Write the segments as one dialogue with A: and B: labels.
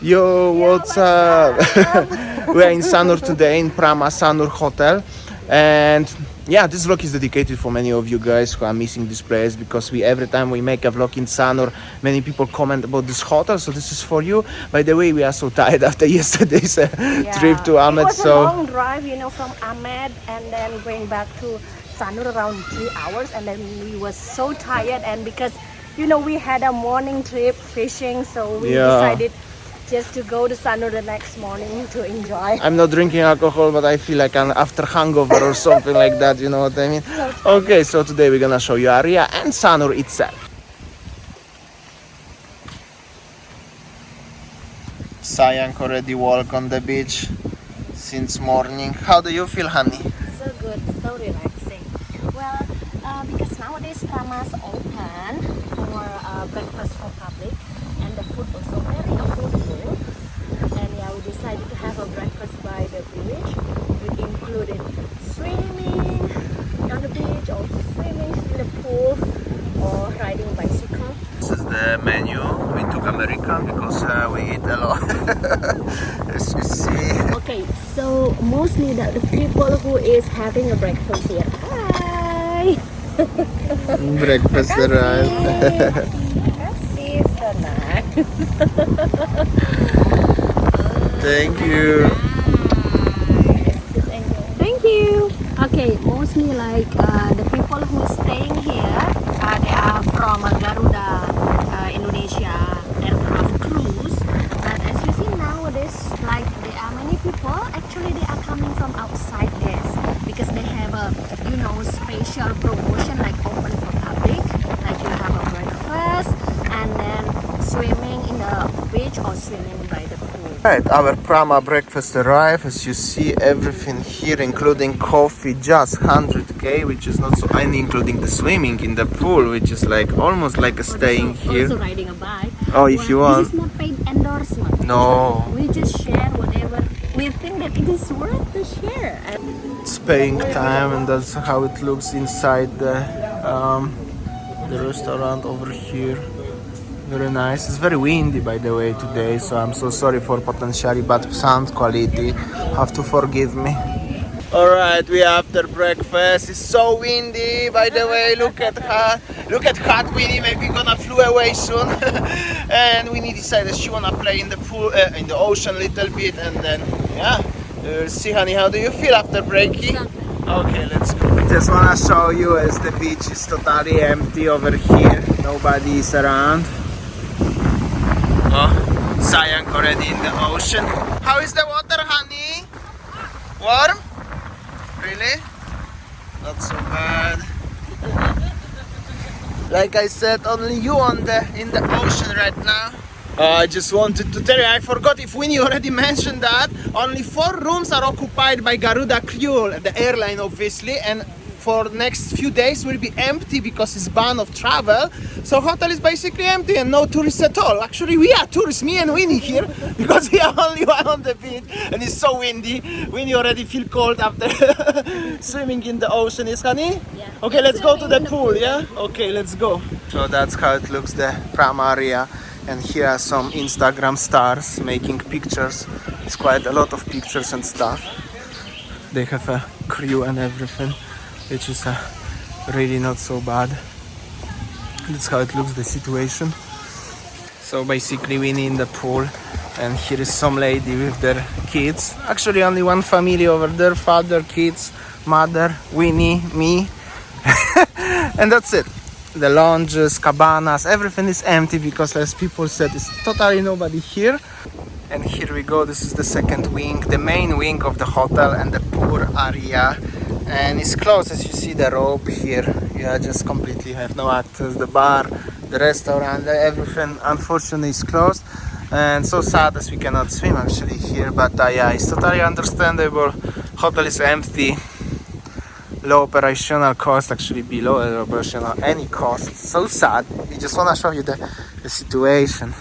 A: Yo, what's up? We're in Sanur today in Prama Sanur Hotel, and yeah, this vlog is dedicated for many of you guys who are missing this place because every time we make a vlog in Sanur, many people comment about this hotel. So this is for you. By the way, we are so tired after yesterday's trip to Ahmed.
B: It was
A: So
B: a long drive, from Ahmed and then going back to Sanur around 3 hours, and then we were so tired, and because we had a morning trip fishing, so we decided just to go to Sanur the next morning to enjoy.
A: I'm not drinking alcohol, but I feel like I'm after hangover or something like that, you know what I mean? Okay, so today we're gonna show you Aria and Sanur itself. Sayank already walk on the beach since morning. How do you feel, honey?
B: So good, so relaxing. Well, because nowadays Prama's open for breakfast for public, and the food also very affordable. And yeah, we decided to have a breakfast by the beach. We included swimming on the beach, or swimming in the pool, or riding bicycle.
A: This is the menu. We took American because we eat a lot. As you see.
B: Okay, so mostly the people who is having a breakfast here. Hi!
A: Breakfast arrived.
B: Makasih, so nice.
A: Thank you.
B: Thank you. Okay, mostly like the people who are staying here, they are from Garuda Indonesia aircraft cruise. But as you see nowadays, like there are many people. Actually, they are coming from outside this because they have a special promotion like open for public, like you have a breakfast and then swimming in the beach or swimming by the pool.
A: Right, our Prama breakfast arrived. As you see, everything here, including coffee, just 100k, which is not so, and including the swimming in the pool, which is like almost like a staying here.
B: Also riding a bike.
A: Oh, if you want.
B: This is not paid endorsement.
A: No.
B: We just share whatever we think that it is worth to share.
A: It's paying time, and that's how it looks inside the restaurant over here. Very nice. It's very windy, by the way, today, so I'm so sorry for potentially bad sound quality. Have to forgive me. Alright, we are after breakfast. It's so windy, by the way. Look at hot Winnie. Maybe gonna flew away soon. And Winnie decided she wanna play in the pool, in the ocean a little bit, and then we'll see, honey. How do you feel after breaking? Okay, let's go. Just wanna show you as the beach is totally empty over here. Nobody is around. Oh, Sayank already in the ocean. How is the water, honey? Warm? Really? Not so bad. Like I said, only you in the ocean right now. I just wanted to tell you, I forgot if Winnie already mentioned that only 4 rooms are occupied by Garuda Crew, the airline obviously, and for next few days will be empty because it's ban of travel. So hotel is basically empty and no tourists at all. Actually, we are tourists, me and Winnie here, because we are only one on the beach and it's so windy. Winnie already feel cold after swimming in the ocean, yes, honey?
B: Yeah.
A: Okay, let's go to the pool, yeah? Okay, let's go. So that's how it looks, the Prama area. And here are some Instagram stars making pictures. It's quite a lot of pictures and stuff. They have a crew and everything, which is really not so bad. That's how it looks, the situation. So basically Winnie in the pool, and here is some lady with their kids. Actually only one family over there, father, kids, mother, Winnie, me. And that's it. The lounges, cabanas, everything is empty because, as people said, it's totally nobody here. And here we go, this is the second wing, the main wing of the hotel and the pool area. And it's closed, as you see the rope here. Yeah, just completely have no access. The bar, the restaurant, everything unfortunately is closed. And so sad as we cannot swim actually here, but yeah, it's totally understandable. Hotel is empty. Low operational cost, actually below operational any cost. So sad. We just want to show you the situation.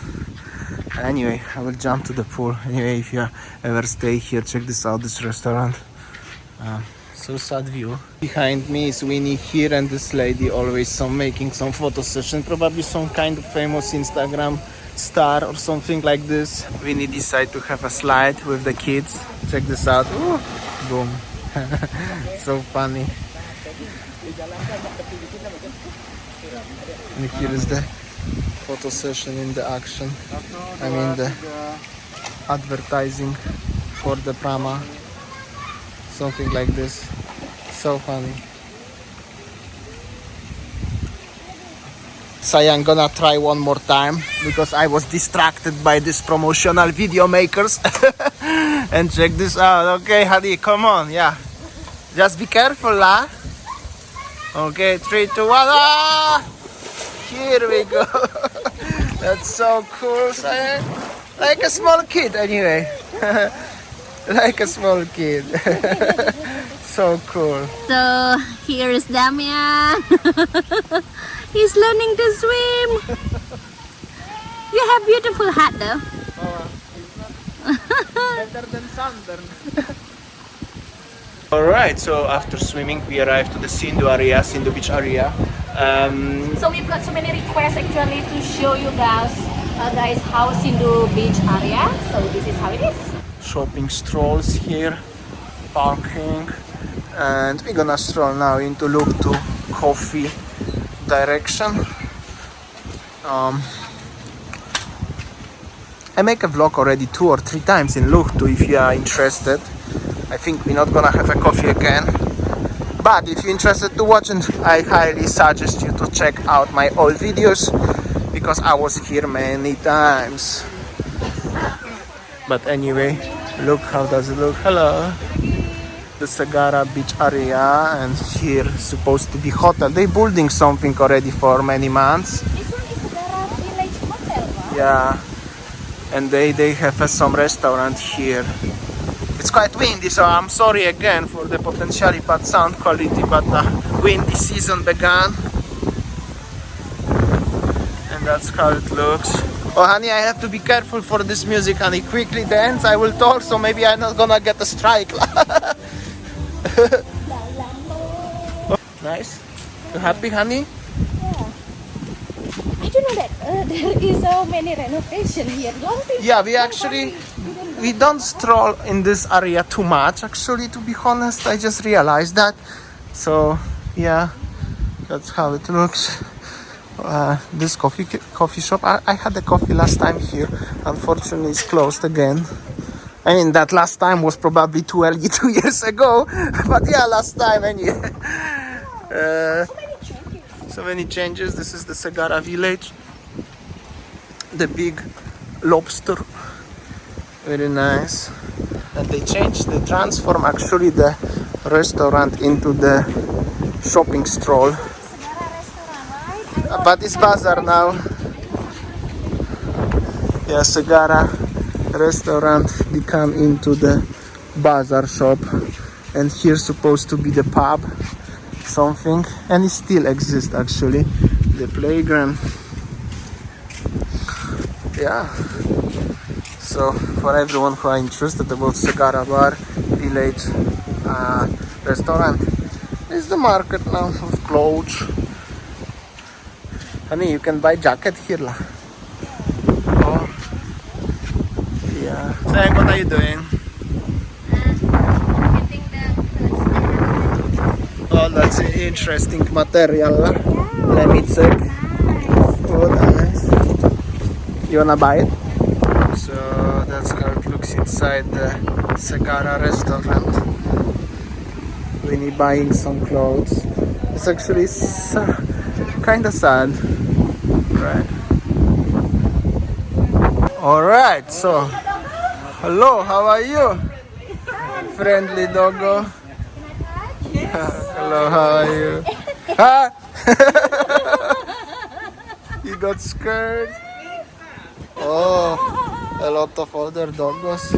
A: Anyway, I will jump to the pool. Anyway, if you ever stay here, check this out, this restaurant. So sad view. Behind me is Winnie here, and this lady always making some photo session, probably some kind of famous Instagram star or something like this. Winnie decided to have a slide with the kids. Check this out. Ooh, boom. So funny. And here is the photo session in the action. I mean the advertising for the Prama. Something like this. So funny. So I'm gonna try one more time because I was distracted by these promotional video makers. And check this out. Okay, Hadi, come on, yeah. Just be careful, lah. Okay, 3, 2, 1. Ah! Here we go. That's so cool, Sayan. Like a small kid, anyway. Like a small kid. So cool.
B: So here is Damian. He's learning to swim. You have beautiful hat though.
A: Better than Southern. Alright, so after swimming we arrived to the Sindu area, Sindu beach area.
B: So we've got so many requests actually to show you guys, how Sindu beach area. So this is how it is.
A: Shopping strolls here, parking, and we're gonna stroll now into Luktu coffee direction. I make a vlog already 2 or 3 times in Luktu if you are interested. I think we're not gonna have a coffee again, but if you're interested to watch, and I highly suggest you to check out my old videos because I was here many times. But anyway, look how does it look. Hello, the Sagara beach area, and here supposed to be hotel. They building something already for many months.
B: This one is Sagara Village Hotel, right?
A: Yeah, and they have some restaurant here. It's quite windy, so I'm sorry again for the potentially bad sound quality, but the windy season began. And that's how it looks. Oh honey, I have to be careful for this music, honey. Quickly dance, I will talk, so maybe I'm not gonna get a strike. Nice. You happy, honey?
B: I don't know that there is so many renovation here.
A: Yeah, we don't stroll in this area too much, actually, to be honest. I just realized that. So yeah, that's how it looks. This coffee shop, I had a coffee last time here. Unfortunately it's closed again. I mean, that last time was probably too early, 2 years ago. But yeah, last time anyway. So many changes. This is the Sagara village. The big lobster. Very nice. And they transform actually the restaurant into the shopping stroll. But it's bazaar now. Yeah, Sagara restaurant become into the bazaar shop, and here's supposed to be the pub, something, and it still exists actually. The playground. Yeah. So for everyone who are interested about Sagara Bar Village restaurant, is the market now of clothes. Honey, you can buy jacket here lah. Oh, yeah. Sayang, what are you doing?
B: Getting the
A: Oh, that's an interesting material lah. Let me check. Oh, nice. You wanna buy it? So that's how it looks inside the Sagara restaurant. Winnie buying some clothes. It's actually kind of sad. Right. Alright, so hello, how are you? Friendly doggo. Hello, how are you? Ah! You got scared? Oh, a lot of other doggos.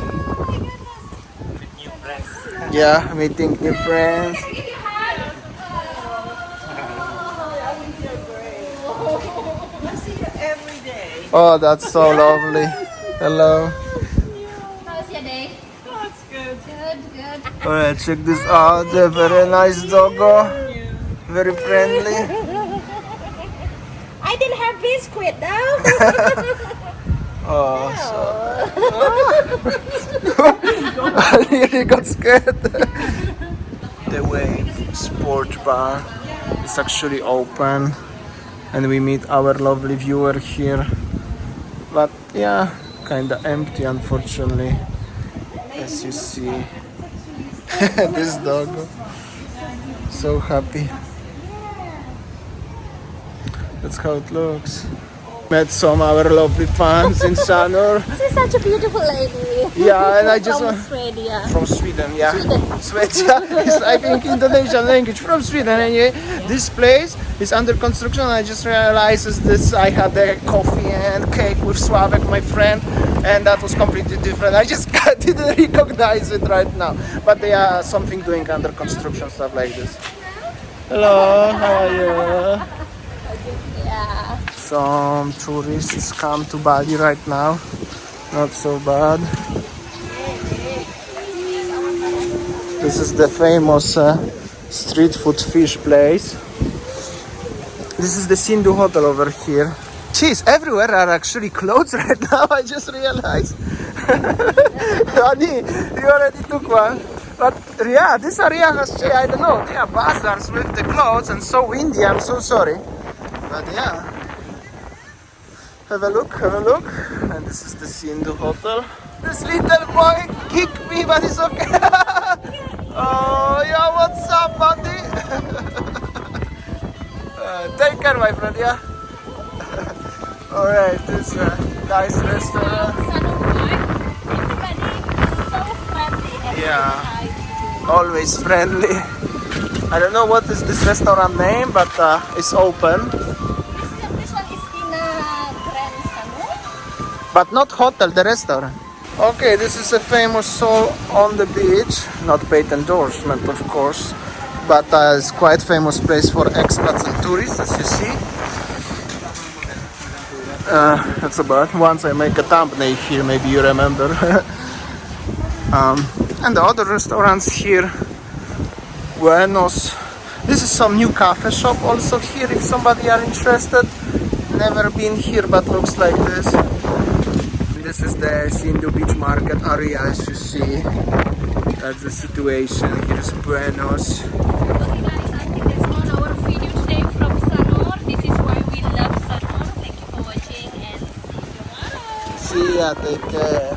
A: Yeah, meeting new friends. Oh, that's so lovely. Hello.
B: How's your day?
C: Oh, it's good.
B: Good.
A: Alright, check this out. A very nice doggo. Very friendly.
B: I didn't have biscuit though.
A: Oh, I really got scared. The Wave Sport Bar is actually open, and we meet our lovely viewer here. But yeah, kinda empty, unfortunately, as you see. This dog, so happy. That's how it looks. Met some our lovely fans in Sanur.
B: She's such a beautiful lady.
A: Yeah, and I just
B: From
A: want
B: Australia.
A: from Sweden, yeah. Sweden is I think Indonesian language from Sweden. Anyway, this place is under construction. I just realized this. I had a coffee and cake with Sławek, my friend, and that was completely different. I just didn't recognize it right now. But they are something doing under construction stuff like this. Hello, how are you?
B: Yeah.
A: Some tourists come to Bali right now. Not so bad. This is the famous street food fish place. This is the Sindhu Hotel over here. Jeez, everywhere are actually clothes right now. I just realized. Ani, you already took one. But yeah, this area has, I don't know, there are bazaars with the clothes and so windy. I'm so sorry. But yeah. Have a look. And this is the Sindhu Hotel. This little boy kicked me, but it's okay. Oh, yeah, what's up, buddy? Take care, my friend, yeah? Alright, this nice restaurant.
B: Everybody so friendly and
A: Yeah.
B: so nice.
A: Always friendly. I don't know what is this restaurant name, but it's open.
B: This one is in Grand Sanur.
A: But not hotel, the restaurant. Okay, this is a famous soul on the beach. Not paid endorsement, of course, but it's quite famous place for expats and tourists, as you see. That's about. Once I make a thumbnail here, maybe you remember. And the other restaurants here. Buenos. This is some new cafe shop also here if somebody are interested. Never been here, but looks like this. This is the Sindhu Beach Market area, as you see. That's the situation. Here's Buenos.
B: Okay guys, I think that's all our video today from Sanur. This is why we love Sanur. Thank you for watching and see you tomorrow.
A: See ya, take care.